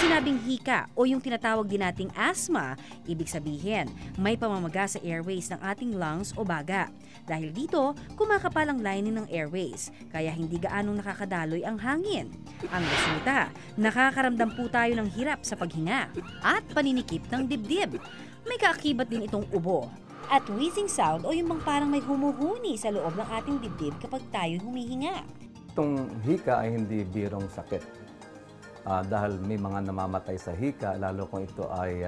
Pag sinabing hika o yung tinatawag din nating asthma, ibig sabihin may pamamaga sa airways ng ating lungs o baga. Dahil dito, kumakapal ang lining ng airways, kaya hindi gaanong nakakadaloy ang hangin. Ang resulta, nakakaramdam po tayo ng hirap sa paghinga at paninikip ng dibdib. May kaakibat din itong ubo at wheezing sound o yung bang parang may humuhuni sa loob ng ating dibdib kapag tayo humihinga. Itong hika ay hindi birong sakit. Dahil may mga namamatay sa hika, lalo kung ito ay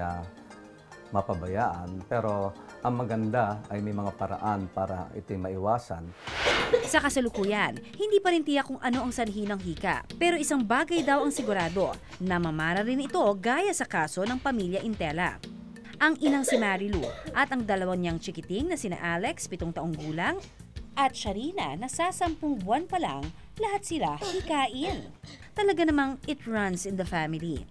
mapabayaan. Pero ang maganda ay may mga paraan para ito'y maiwasan. Sa kasalukuyan, hindi pa rin tiyak kung ano ang sanhi ng hika. Pero isang bagay daw ang sigurado, na mamara rin ito gaya sa kaso ng pamilya Intela. Ang inang si Marilu at ang dalawang niyang chikiting na sina Alex, 7 taong gulang, at Sharina na sa 10 buwan pa lang, lahat sila hikain. Talaga namang it runs in the family.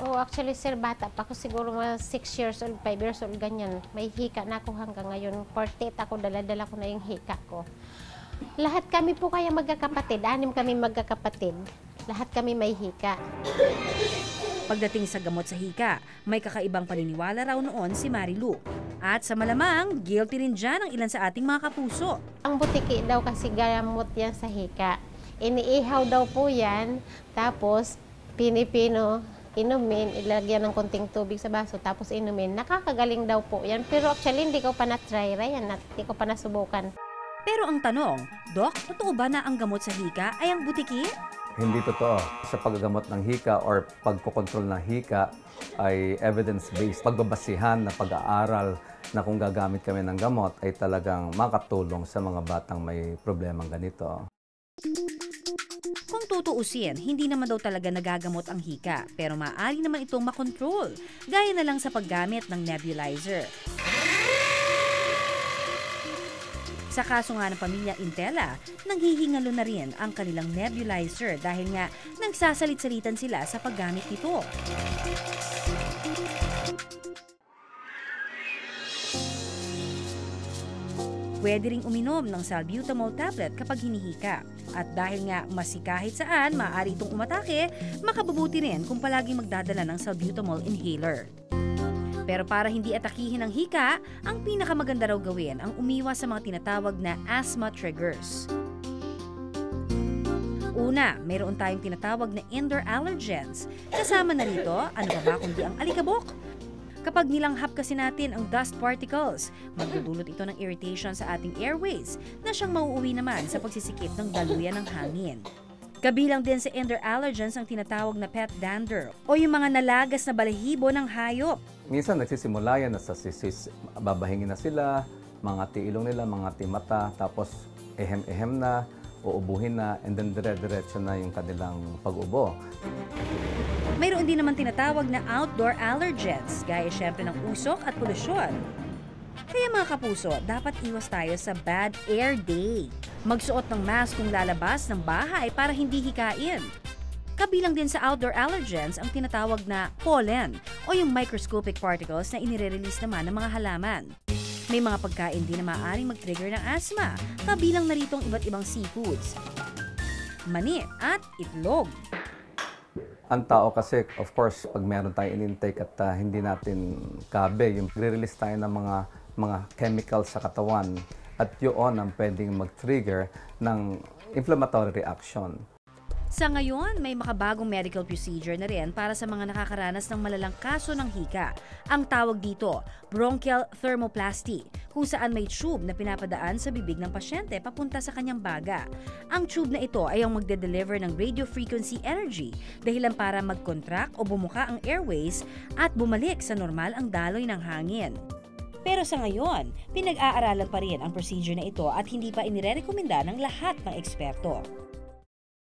Oh, actually, sir, bata pa ako siguro mga 6 years old, 5 years old, ganyan. May hika na ako hanggang ngayon. 48 ako, dala-dala ko na yung hika ko. Lahat kami po kaya magkakapatid. 6 kami magkakapatid. Lahat kami may hika. Pagdating sa gamot sa hika, may kakaibang paniniwala raw noon si Marilu. At sa malamang, guilty rin dyan ang ilan sa ating mga kapuso. Ang butiki daw kasi gamot yan sa hika. Iniihaw daw po yan, tapos pinipino, inumin, ilagyan ng konting tubig sa baso, tapos inumin. Nakakagaling daw po yan. Pero actually, hindi ko pa na-try yan, hindi ko pa nasubukan. Pero ang tanong, Dok, totoo ba na ang gamot sa hika ay ang butiki? Hindi totoo. Sa paggagamot ng hika or pagkokontrol ng hika ay evidence-based. Pagbabasihan na pag-aaral na kung gagamit kami ng gamot ay talagang makatulong sa mga batang may problemang ganito. Kung tutuusin, hindi naman daw talaga nagagamot ang hika, pero maaari naman itong makontrol, gaya na lang sa paggamit ng nebulizer. Sa kaso nga ng pamilya Intela, nanghihingalo na rin ang kanilang nebulizer dahil nga nagsasalit-salitan sila sa paggamit nito. Pwede ring uminom ng salbutamol tablet kapag hinihika. At dahil nga masi kahit saan maaari itong umatake, makabubuti rin kung palaging magdadala ng salbutamol inhaler. Pero para hindi atakihin ang hika, ang pinakamaganda raw gawin ang umiwas sa mga tinatawag na asthma triggers. Una, mayroon tayong tinatawag na indoor allergens. Kasama na rito, ano ba kundi ang alikabok? Kapag nilanghap kasi natin ang dust particles, magdudulot ito ng irritation sa ating airways na siyang mauuwi naman sa pagsisikip ng daluyan ng hangin. Kabilang din sa indoor allergens ang tinatawag na pet dander o yung mga nalagas na balahibo ng hayop. Minsan nagsisimula yan na sa babahingin na sila, mga tiilong nila, mga timata, tapos ehem-ehem na, uubuhin na, and then dire-diretso na yung kanilang pag-ubo. Mayroon din naman tinatawag na outdoor allergens, gaya syempre ng usok at polusyon. Kaya mga kapuso, dapat iwas tayo sa bad air day. Magsuot ng mask kung lalabas ng bahay para hindi hikain. Kabilang din sa outdoor allergens ang tinatawag na pollen o yung microscopic particles na inire-release naman ng mga halaman. May mga pagkain din na maaaring mag-trigger ng asthma, kabilang na rito ang iba't ibang seafoods, mani at itlog. Ang tao kasi, of course, pag meron tayong in-intake at hindi natin kabe, yung re-release tayo ng mga chemicals sa katawan at yun ang pwedeng mag-trigger ng inflammatory reaction. Sa ngayon, may makabagong medical procedure na rin para sa mga nakakaranas ng malalang kaso ng hika. Ang tawag dito, bronchial thermoplasty, kung saan may tube na pinapadaan sa bibig ng pasyente papunta sa kanyang baga. Ang tube na ito ay ang magde-deliver ng radio frequency energy dahilan para mag-contract o bumuka ang airways at bumalik sa normal ang daloy ng hangin. Pero sa ngayon, pinag-aaralan pa rin ang procedure na ito at hindi pa inirerekomenda ng lahat ng eksperto.